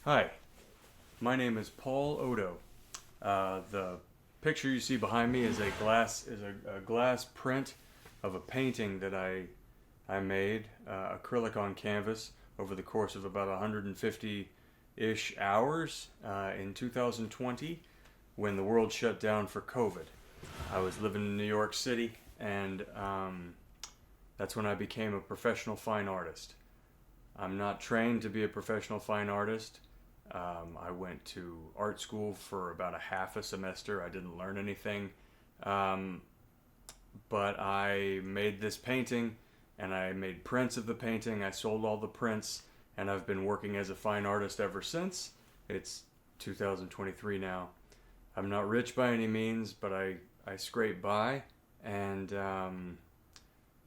Hi, my name is Paul Oddo. The picture you see behind me is a glass print of a painting that I made acrylic on canvas over the course of about 150-ish hours in 2020 when the world shut down for COVID. I was living in New York City, and that's when I became a professional fine artist. I'm not trained to be a professional fine artist. I went to art school for about a half a semester. I didn't learn anything. Um, but I made this painting and I made prints of the painting. I sold all the prints and I've been working as a fine artist ever since. It's 2023 now. I'm not rich by any means, but I scrape by. And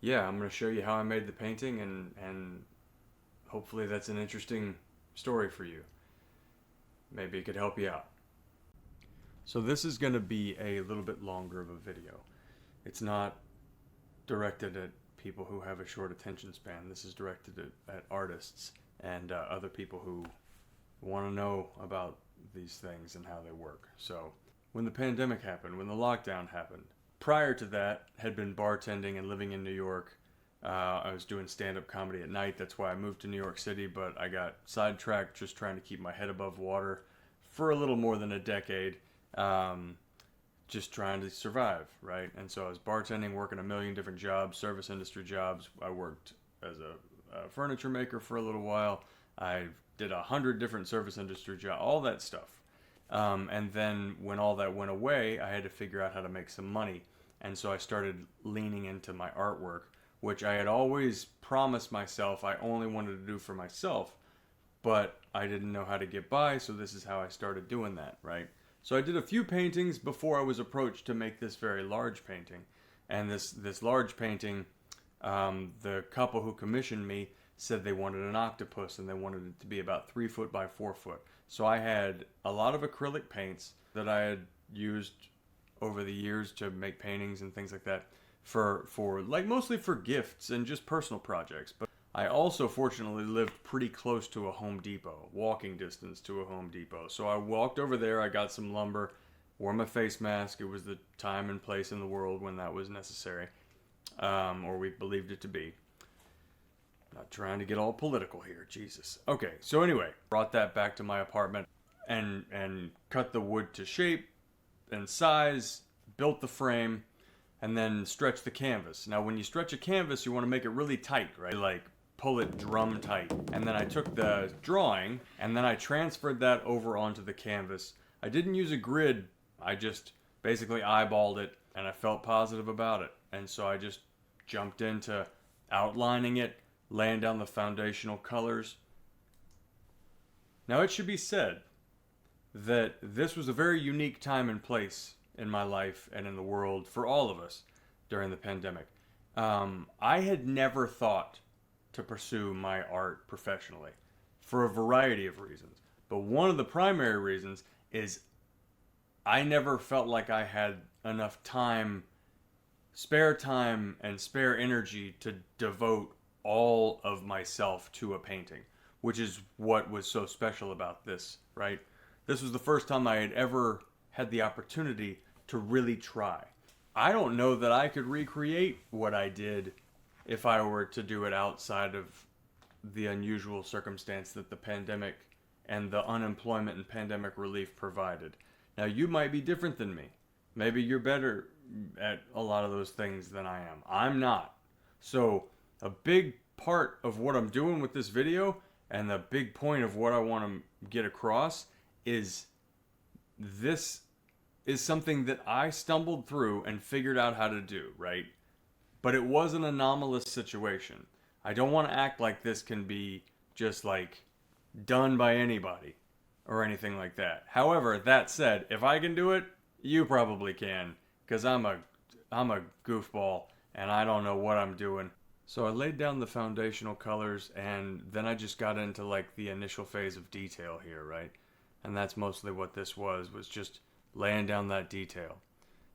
yeah, I'm going to show you how I made the painting, and hopefully that's an interesting story for you. Maybe it could help you out. So this is going to be a little bit longer of a video. It's not directed at people who have a short attention span. This is directed at artists and other people who want to know about these things and how they work. So when the pandemic happened, when the lockdown happened, prior to that had been bartending and living in New York. I was doing stand-up comedy at night. That's why I moved to New York City, but I got sidetracked just trying to keep my head above water for a little more than a decade, just trying to survive, right? And so I was bartending, working a million different jobs, service industry jobs. I worked as a furniture maker for a little while. I did 100 different service industry jobs, all that stuff. And then when all that went away, I had to figure out how to make some money. And so I started leaning into my artwork, which I had always promised myself I only wanted to do for myself, but I didn't know how to get by, so this is how I started doing that, right? So I did a few paintings before I was approached to make this very large painting. And this large painting, the couple who commissioned me said they wanted an octopus and they wanted it to be about 3 foot by 4 foot. So I had a lot of acrylic paints that I had used over the years to make paintings and things like that for like mostly for gifts and just personal projects. But I also fortunately lived pretty close to a Home Depot, walking distance to a Home Depot. So I walked over there, I got some lumber, wore my face mask. It was the time and place in the world when that was necessary, or we believed it to be. Not trying to get all political here, Jesus. Okay, so anyway, brought that back to my apartment and cut the wood to shape and size, built the frame, and then stretch the canvas. Now, when you stretch a canvas, you want to make it really tight, right? Like pull it drum tight. And then I took the drawing and then I transferred that over onto the canvas. I didn't use a grid. I just basically eyeballed it and I felt positive about it. And so I just jumped into outlining it, laying down the foundational colors. Now, it should be said that this was a very unique time and place in my life and in the world for all of us during the pandemic. I had never thought to pursue my art professionally for a variety of reasons. But one of the primary reasons is I never felt like I had enough spare time and spare energy to devote all of myself to a painting, which is what was so special about this, right? This was the first time I had ever had the opportunity to really try. I don't know that I could recreate what I did if I were to do it outside of the unusual circumstance that the pandemic and the unemployment and pandemic relief provided. Now, you might be different than me. Maybe you're better at a lot of those things than I am. I'm not. So, a big part of what I'm doing with this video and the big point of what I want to get across is this is something that I stumbled through and figured out how to do, right? But it was an anomalous situation. I don't want to act like this can be just like done by anybody or anything like that. However, that said, if I can do it, you probably can, because I'm a goofball and I don't know what I'm doing. So I laid down the foundational colors and then I just got into like the initial phase of detail here, right? And that's mostly what this was just laying down that detail.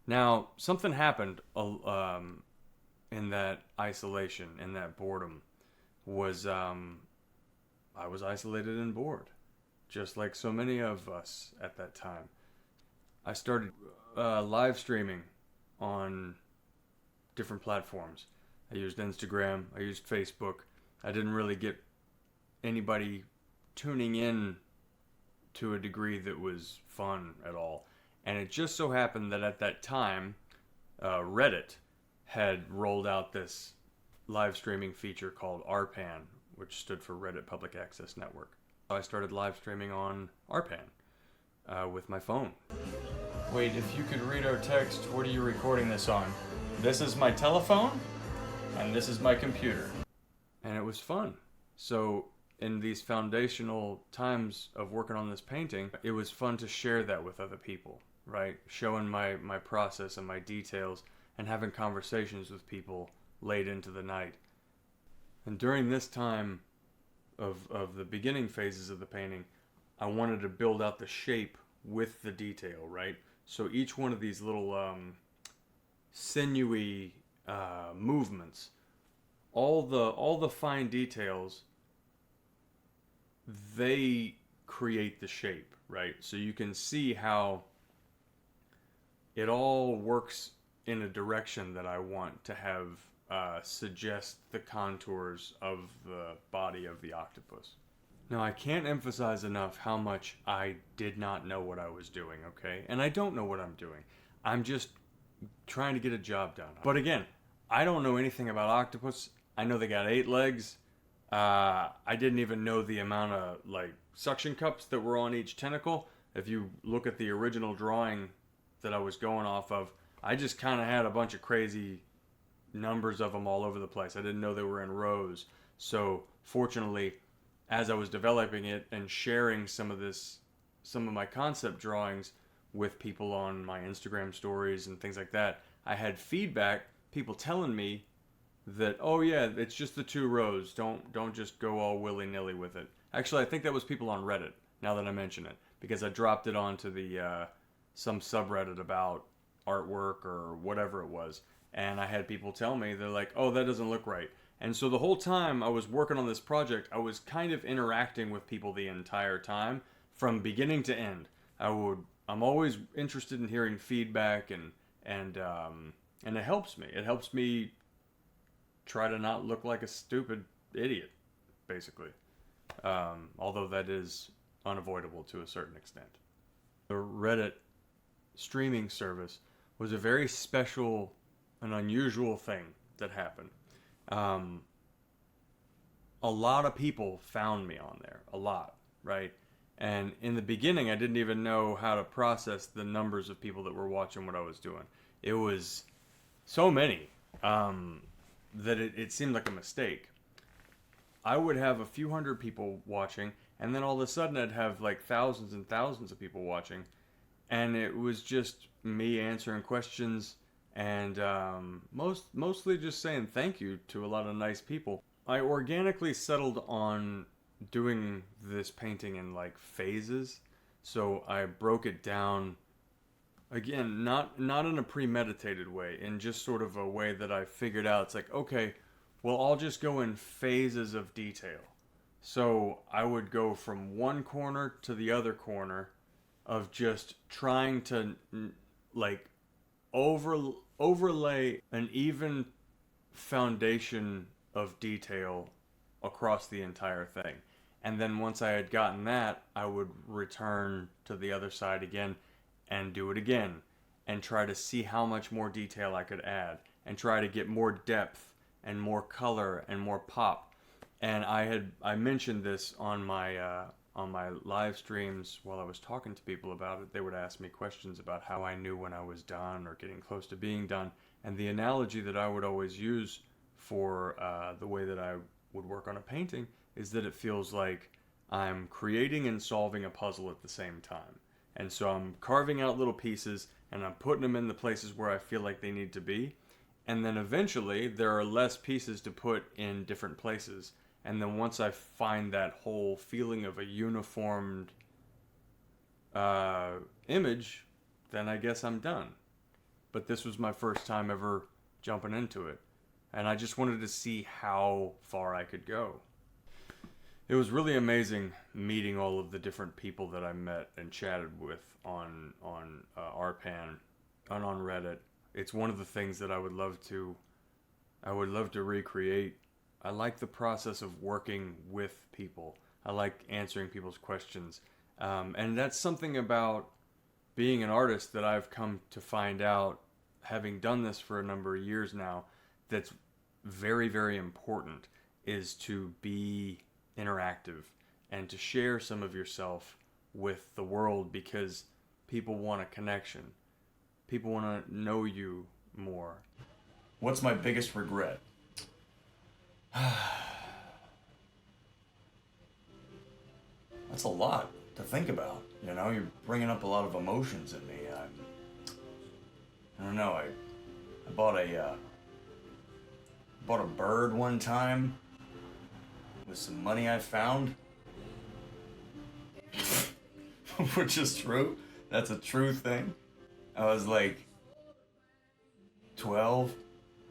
Now, something happened in that isolation, in that boredom, was I was isolated and bored. just like so many of us at that time. I started live streaming on different platforms. I used Instagram, I used Facebook. I didn't really get anybody tuning in to a degree that was fun at all. And it just so happened that at that time, Reddit had rolled out this live streaming feature called RPAN, which stood for Reddit Public Access Network. So I started live streaming on RPAN with my phone. Wait, if you could read our text, what are you recording this on? This is my telephone, and this is my computer. And it was fun. So in these foundational times of working on this painting, it was fun to share that with other people, right? Showing my process and my details and having conversations with people late into the night. And during this time of the beginning phases of the painting, I wanted to build out the shape with the detail, right? So each one of these little sinewy movements, all the fine details, they create the shape, right? So you can see how it all works in a direction that I want to have suggest the contours of the body of the octopus. Now, I can't emphasize enough how much I did not know what I was doing, okay? And I don't know what I'm doing. I'm just trying to get a job done. But again, I don't know anything about octopus. I know they got 8 legs. I didn't even know the amount of suction cups that were on each tentacle. If you look at the original drawing that I was going off of, I just kind of had a bunch of crazy numbers of them all over the place. I didn't know they were in rows. So fortunately, as I was developing it and sharing some of my concept drawings with people on my Instagram stories and things like that, I had feedback, people telling me that, oh yeah, it's just the 2 rows. Don't just go all willy-nilly with it. Actually, I think that was people on Reddit, now that I mention it, because I dropped it onto the some subreddit about artwork or whatever it was. And I had people tell me, they're like, oh, that doesn't look right. And so the whole time I was working on this project, I was kind of interacting with people the entire time, from beginning to end. I'm always interested in hearing feedback, and it helps me. It helps me try to not look like a stupid idiot, basically. Although that is unavoidable to a certain extent. The Reddit streaming service was a very special and unusual thing that happened. A lot of people found me on there, a lot, right? And in the beginning, I didn't even know how to process the numbers of people that were watching what I was doing. It was so many that it seemed like a mistake. I would have a few hundred people watching, and then all of a sudden I'd have like thousands and thousands of people watching, and it was just me answering questions and mostly just saying thank you to a lot of nice people. I organically settled on doing this painting in phases, so I broke it down, again, not in a premeditated way, in just sort of a way that I figured out. It's like, okay, well, I'll just go in phases of detail. So I would go from one corner to the other corner of just trying to overlay an even foundation of detail across the entire thing. And then once I had gotten that, I would return to the other side again and do it again and try to see how much more detail I could add and try to get more depth and more color and more pop. And I mentioned this on my live streams while I was talking to people about it. They would ask me questions about how I knew when I was done or getting close to being done. And the analogy that I would always use for the way that I would work on a painting is that it feels like I'm creating and solving a puzzle at the same time. And so I'm carving out little pieces and I'm putting them in the places where I feel like they need to be. And then eventually there are less pieces to put in different places. And then once I find that whole feeling of a uniformed image, then I guess I'm done. But this was my first time ever jumping into it. And I just wanted to see how far I could go. It was really amazing meeting all of the different people that I met and chatted with on RPAN and on Reddit. It's one of the things that I would love to recreate. I like the process of working with people. I like answering people's questions, and that's something about being an artist that I've come to find out, having done this for a number of years now, that's very, very important, is to be interactive and to share some of yourself with the world, because people want a connection. People want to know you more. What's my biggest regret? That's a lot to think about. You know, you're bringing up a lot of emotions in me. I don't know. I bought a bird one time with some money I found, which is true. That's a true thing. I was like 12.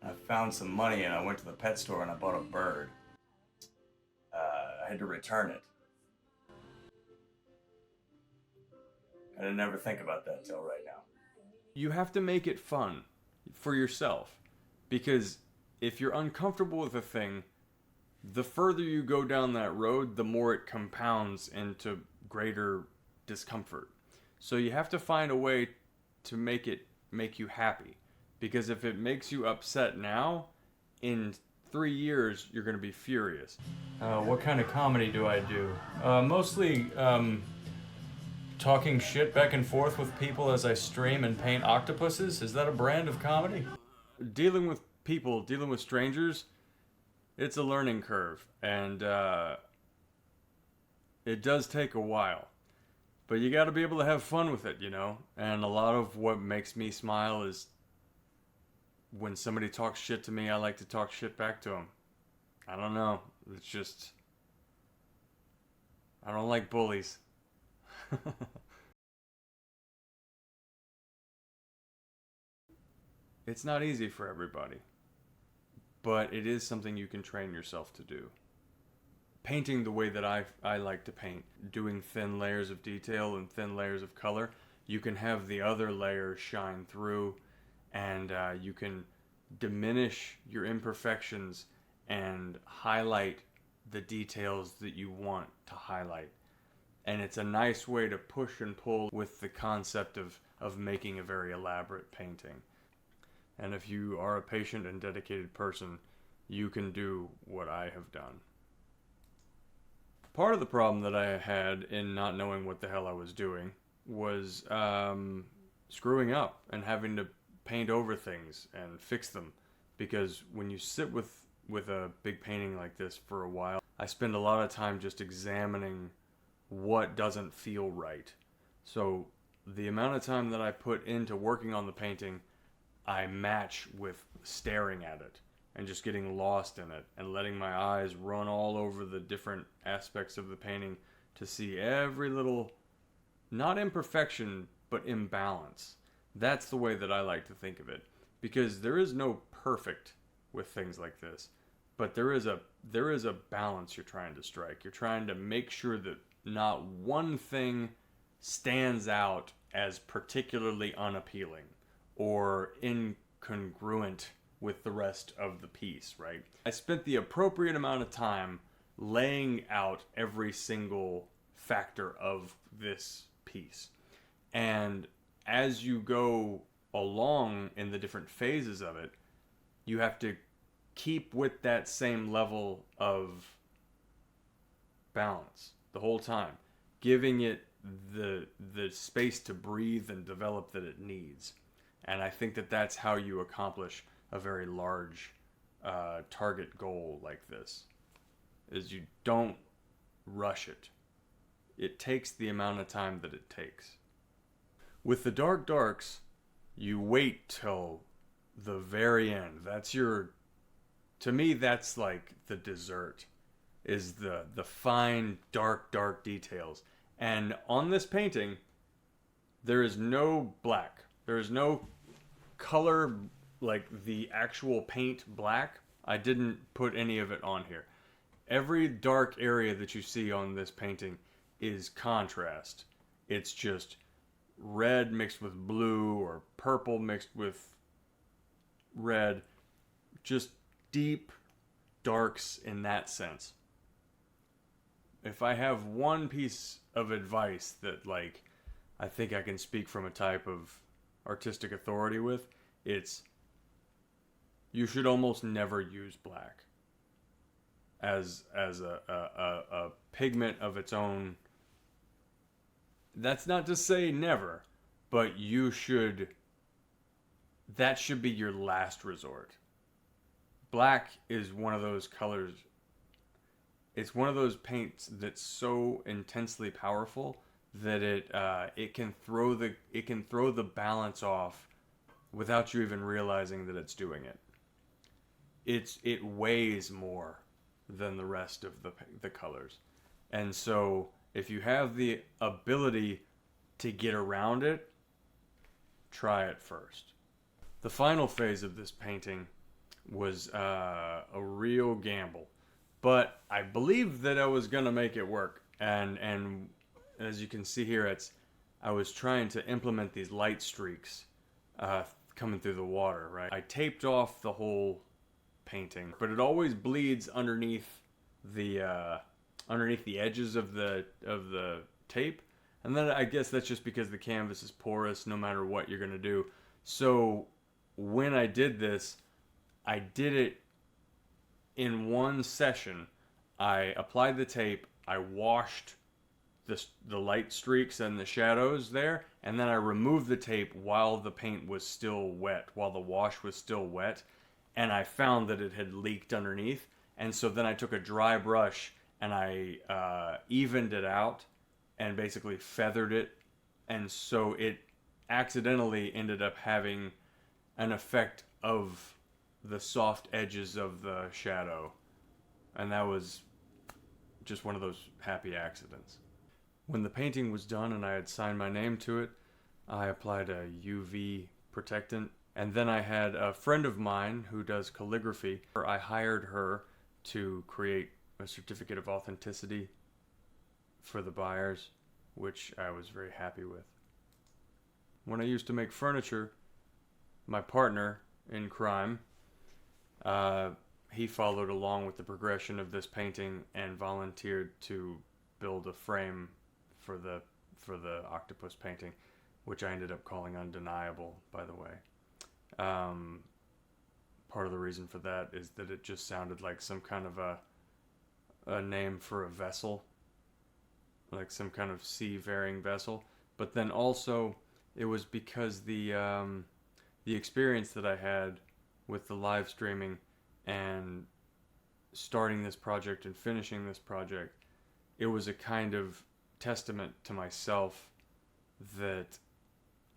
I found some money and I went to the pet store and I bought a bird. I had to return it. I didn't ever think about that till right now. You have to make it fun for yourself, because if you're uncomfortable with a thing, the further you go down that road, the more it compounds into greater discomfort. So you have to find a way to make you happy, because if it makes you upset now, in 3 years you're going to be furious. What kind of comedy do I do? Mostly talking shit back and forth with people as I stream and paint octopuses. Is that a brand of comedy? Dealing with people, dealing with strangers, it's a learning curve, and it does take a while. But you got to be able to have fun with it, you know? And a lot of what makes me smile is when somebody talks shit to me, I like to talk shit back to them. I don't know. It's just, I don't like bullies. It's not easy for everybody, but it is something you can train yourself to do. Painting the way that I like to paint, doing thin layers of detail and thin layers of color, you can have the other layers shine through, and you can diminish your imperfections and highlight the details that you want to highlight. And it's a nice way to push and pull with the concept of making a very elaborate painting. And if you are a patient and dedicated person, you can do what I have done. Part of the problem that I had in not knowing what the hell I was doing was screwing up and having to paint over things and fix them. Because when you sit with a big painting like this for a while, I spend a lot of time just examining what doesn't feel right. So the amount of time that I put into working on the painting, I match with staring at it and just getting lost in it and letting my eyes run all over the different aspects of the painting to see every little, not imperfection, but imbalance. That's the way that I like to think of it, because there is no perfect with things like this, but there is a balance you're trying to strike. You're trying to make sure that not one thing stands out as particularly unappealing or incongruent with the rest of the piece, right? I spent the appropriate amount of time laying out every single factor of this piece. And as you go along in the different phases of it, you have to keep with that same level of balance the whole time, giving it the space to breathe and develop that it needs. And I think that that's how you accomplish a very large target goal like this, is you don't rush it. It takes the amount of time that it takes. With the dark darks, you wait till the very end. To me, that's like the dessert, is the fine, dark details. And on this painting, there is no black. There is no color, like the actual paint black. I didn't put any of it on here. every dark area that you see on this painting is contrast. It's just red mixed with blue or purple mixed with red. Just deep darks in that sense. If I have one piece of advice that, like, I think I can speak from a type of artistic authority with, it's you should almost never use black as a pigment of its own. That's not to say never, but that should be your last resort. Black is one of those colors. It's one of those paints that's so intensely powerful that it can throw the balance off without you even realizing that it's doing it. It weighs more than the rest of the colors, and so if you have the ability to get around it, try it first. The final phase of this painting was a real gamble, but I believed that I was gonna make it work. And as you can see here, I was trying to implement these light streaks coming through the water. Right, I taped off the whole painting, but it always bleeds underneath the edges of the tape. And then I guess that's just because the canvas is porous no matter what you're gonna do. So when I did this, I did it in one session. I applied the tape, I washed the light streaks and the shadows there, and then I removed the tape while the paint was still wet, while the wash was still wet, and I found that it had leaked underneath. And so then I took a dry brush and I evened it out and basically feathered it, and so it accidentally ended up having an effect of the soft edges of the shadow, and that was just one of those happy accidents. When the painting was done and I had signed my name to it, I applied a UV protectant, and then I had a friend of mine who does calligraphy. I hired her to create a certificate of authenticity for the buyers, which I was very happy with. When I used to make furniture, my partner in crime, he followed along with the progression of this painting and volunteered to build a frame for the octopus painting, which I ended up calling Undeniable, by the way. Part of the reason for that is that it just sounded like some kind of a name for a vessel, like some kind of seafaring vessel. But then also it was because the experience that I had with the live streaming and starting this project and finishing this project, it was a kind of testament to myself that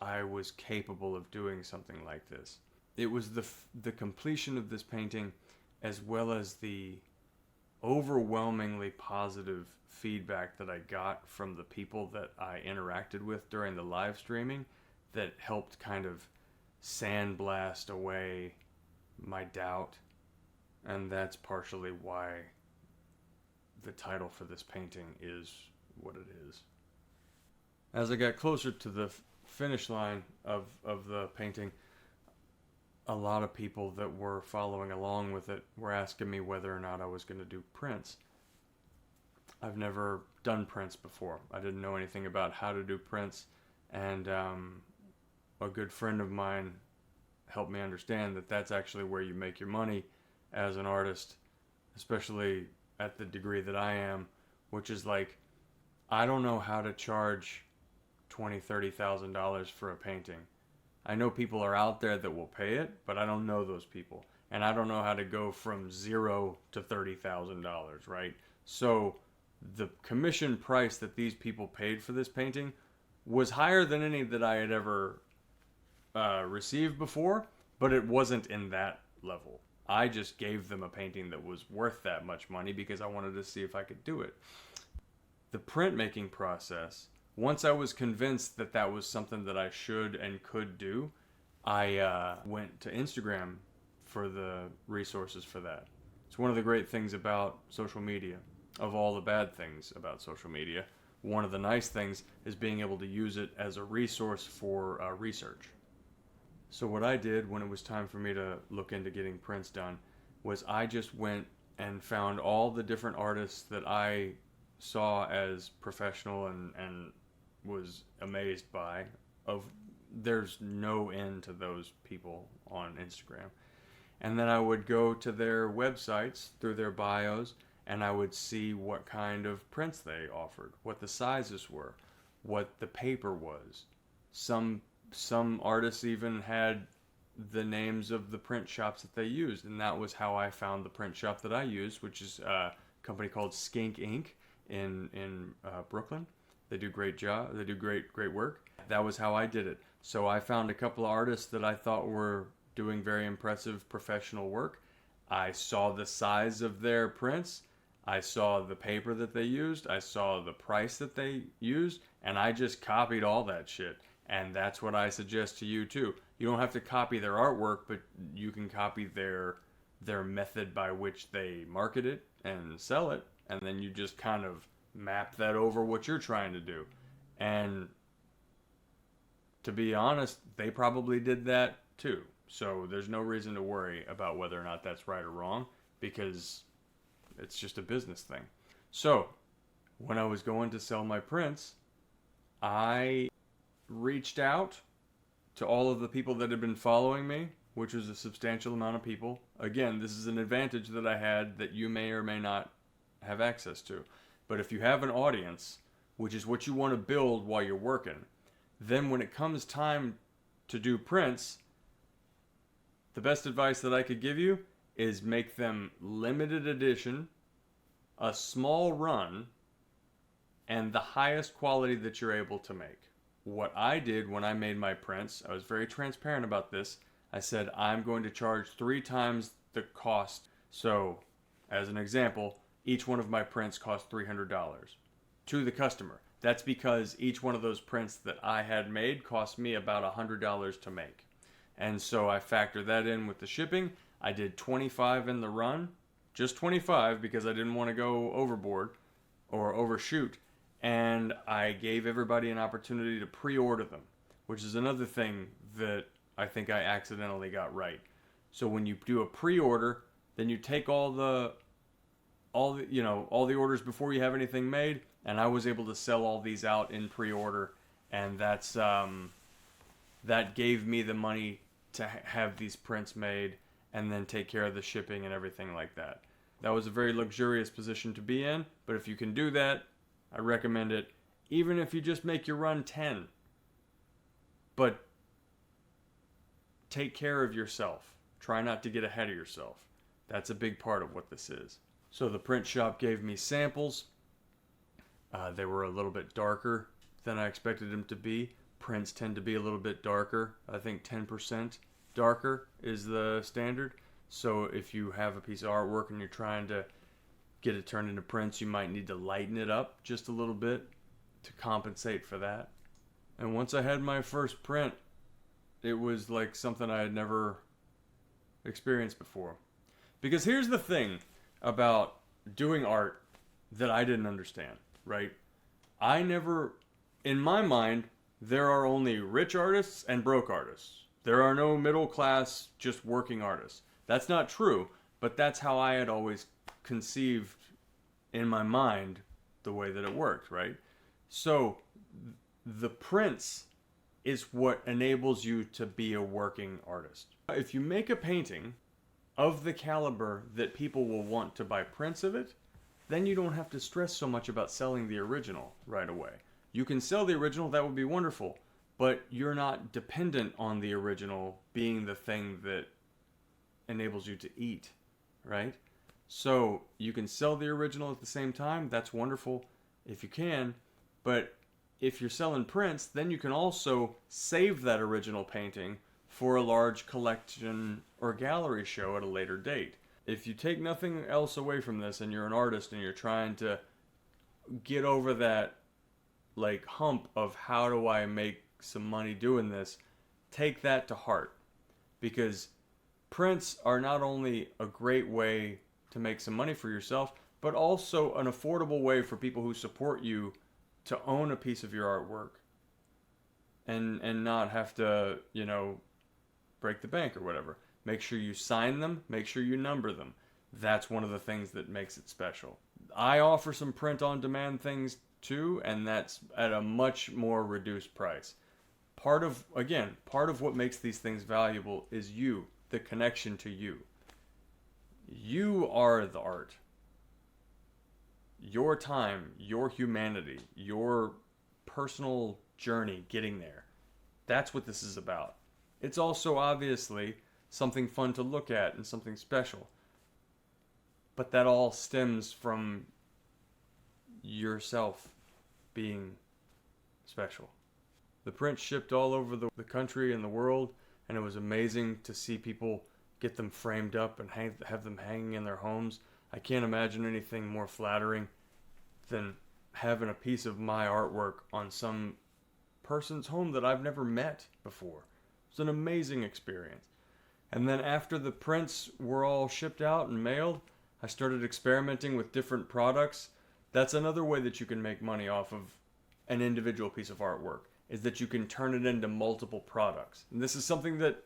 I was capable of doing something like this. It was the completion of this painting, as well as the overwhelmingly positive feedback that I got from the people that I interacted with during the live streaming, that helped kind of sandblast away my doubt. And that's partially why the title for this painting is what it is. As I got closer to the finish line of the painting, a lot of people that were following along with it were asking me whether or not I was going to do prints. I've never done prints before. I didn't know anything about how to do prints, and a good friend of mine helped me understand that that's actually where you make your money as an artist, especially at the degree that I am, which is like, I don't know how to charge $20,000-$30,000 for a painting. I know people are out there that will pay it, but I don't know those people, and I don't know how to go from $0 to $30,000, right? So the commission price that these people paid for this painting was higher than any that I had ever received before, but it wasn't in that level. I just gave them a painting that was worth that much money because I wanted to see if I could do it. The printmaking process, once I was convinced that that was something that I should and could do, I went to Instagram for the resources for that. It's one of the great things about social media. Of all the bad things about social media, one of the nice things is being able to use it as a resource for research. So what I did when it was time for me to look into getting prints done was I just went and found all the different artists that I saw as professional and was amazed by. There's no end to those people on Instagram. And then I would go to their websites through their bios, and I would see what kind of prints they offered, what the sizes were, what the paper was. Some artists even had the names of the print shops that they used, and that was how I found the print shop that I used, which is a company called Skink Ink in Brooklyn. They do great job. They do great work. That was how I did it. So I found a couple of artists that I thought were doing very impressive professional work. I saw the size of their prints. I saw the paper that they used. I saw the price that they used, and I just copied all that shit. And that's what I suggest to you too. You don't have to copy their artwork, but you can copy their method by which they market it and sell it, and then you just kind of map that over what you're trying to do. And to be honest, they probably did that too. So there's no reason to worry about whether or not that's right or wrong, because it's just a business thing. So when I was going to sell my prints, I reached out to all of the people that had been following me, which was a substantial amount of people. Again, this is an advantage that I had that you may or may not have access to. But if you have an audience, which is what you want to build while you're working, then when it comes time to do prints, the best advice that I could give you is make them limited edition, a small run, and the highest quality that you're able to make. What I did when I made my prints, I was very transparent about this. I said, I'm going to charge 3 times the cost. So, as an example, each one of my prints cost $300 to the customer. That's because each one of those prints that I had made cost me about $100 to make. And so I factor that in with the shipping. I did 25 in the run, just 25 because I didn't want to go overboard or overshoot. And I gave everybody an opportunity to pre-order them, which is another thing that I think I accidentally got right. So when you do a pre-order, then you take all the orders before you have anything made, and I was able to sell all these out in pre-order, and that gave me the money to have these prints made and then take care of the shipping and everything like that. That was a very luxurious position to be in, but if you can do that, I recommend it, even if you just make your run 10. But take care of yourself. Try not to get ahead of yourself. That's a big part of what this is. So the print shop gave me samples. They were a little bit darker than I expected them to be. Prints tend to be a little bit darker. I think 10% darker is the standard. So if you have a piece of artwork and you're trying to get it turned into prints, you might need to lighten it up just a little bit to compensate for that. And once I had my first print, it was like something I had never experienced before. Because here's the thing about doing art that I didn't understand, right? In my mind, there are only rich artists and broke artists. There are no middle class, just working artists. That's not true, but that's how I had always conceived in my mind the way that it worked, right? So the prints is what enables you to be a working artist. If you make a painting of the caliber that people will want to buy prints of it, then you don't have to stress so much about selling the original right away. You can sell the original, that would be wonderful, but you're not dependent on the original being the thing that enables you to eat, right? So you can sell the original at the same time, that's wonderful if you can, but if you're selling prints, then you can also save that original painting for a large collection or gallery show at a later date. If you take nothing else away from this and you're an artist and you're trying to get over that like hump of how do I make some money doing this, take that to heart, because prints are not only a great way to make some money for yourself, but also an affordable way for people who support you to own a piece of your artwork and not have to, break the bank or whatever. Make sure you sign them, make sure you number them. That's one of the things that makes it special. I offer some print on demand things too, and that's at a much more reduced price. Part of what makes these things valuable is you, the connection to you. You are the art. Your time, your humanity, your personal journey getting there. That's what this is about. It's also obviously something fun to look at and something special. But that all stems from yourself being special. The print shipped all over the country and the world, and it was amazing to see people get them framed up and have them hanging in their homes. I can't imagine anything more flattering than having a piece of my artwork on some person's home that I've never met before. It's an amazing experience. And then after the prints were all shipped out and mailed, I started experimenting with different products. That's another way that you can make money off of an individual piece of artwork, is that you can turn it into multiple products. And this is something that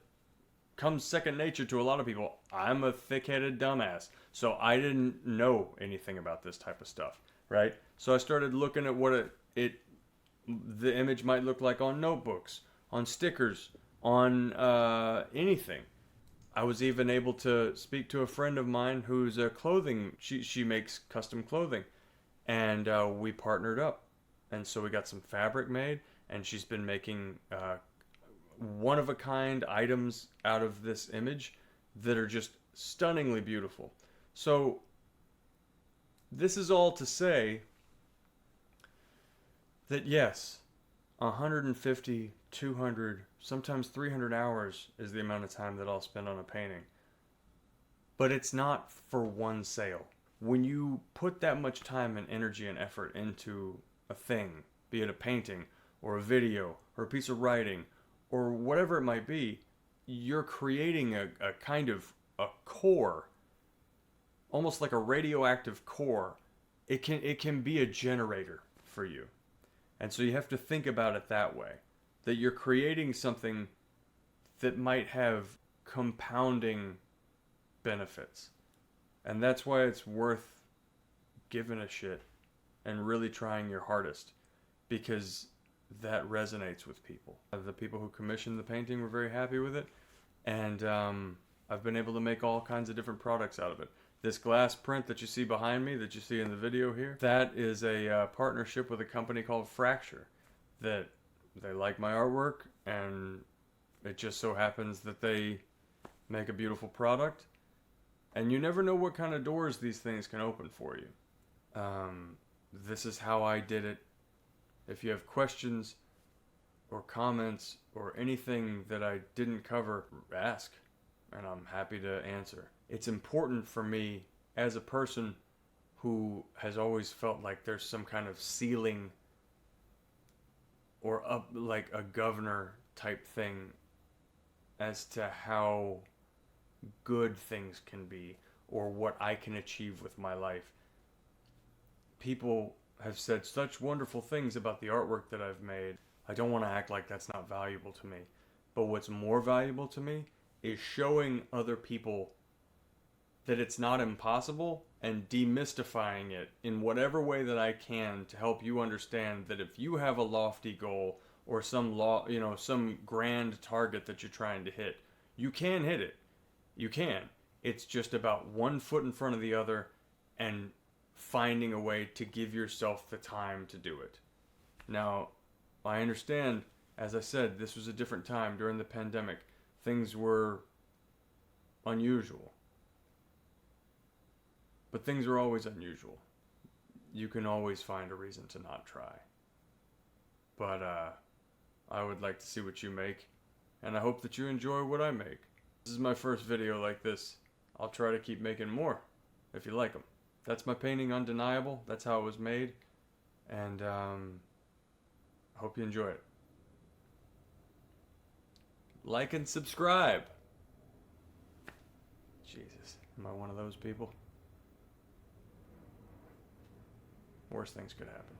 comes second nature to a lot of people. I'm a thick-headed dumbass, so I didn't know anything about this type of stuff, right? So I started looking at what the image might look like on notebooks, on stickers, on anything. I was even able to speak to a friend of mine who's a clothing, she makes custom clothing, and we partnered up. And so we got some fabric made, and she's been making one-of-a-kind items out of this image that are just stunningly beautiful. So this is all to say that yes, 150, 200, sometimes 300 hours is the amount of time that I'll spend on a painting. But it's not for one sale. When you put that much time and energy and effort into a thing, be it a painting or a video or a piece of writing or whatever it might be, you're creating a kind of a core, almost like a radioactive core. It can be a generator for you. And so you have to think about it that way, that you're creating something that might have compounding benefits. And that's why it's worth giving a shit and really trying your hardest, because that resonates with people. The people who commissioned the painting were very happy with it, and I've been able to make all kinds of different products out of it. This glass print that you see behind me, that you see in the video here, that is a partnership with a company called Fracture. That they like my artwork, and it just so happens that they make a beautiful product. And you never know what kind of doors these things can open for you. This is how I did it. If you have questions or comments or anything that I didn't cover, ask, and I'm happy to answer. It's important for me as a person who has always felt like there's some kind of ceiling or up, like a governor type thing as to how good things can be or what I can achieve with my life. People have said such wonderful things about the artwork that I've made. I don't want to act like that's not valuable to me. But what's more valuable to me is showing other people that it's not impossible and demystifying it in whatever way that I can to help you understand that if you have a lofty goal or some grand target that you're trying to hit, you can hit it. You can. It's just about one foot in front of the other and finding a way to give yourself the time to do it. Now, I understand, as I said, this was a different time during the pandemic. Things were unusual. But things are always unusual. You can always find a reason to not try. But I would like to see what you make, and I hope that you enjoy what I make. This is my first video like this. I'll try to keep making more, if you like them. That's my painting, Undeniable. That's how it was made. And I hope you enjoy it. Like and subscribe. Jesus, am I one of those people? Worse things could happen.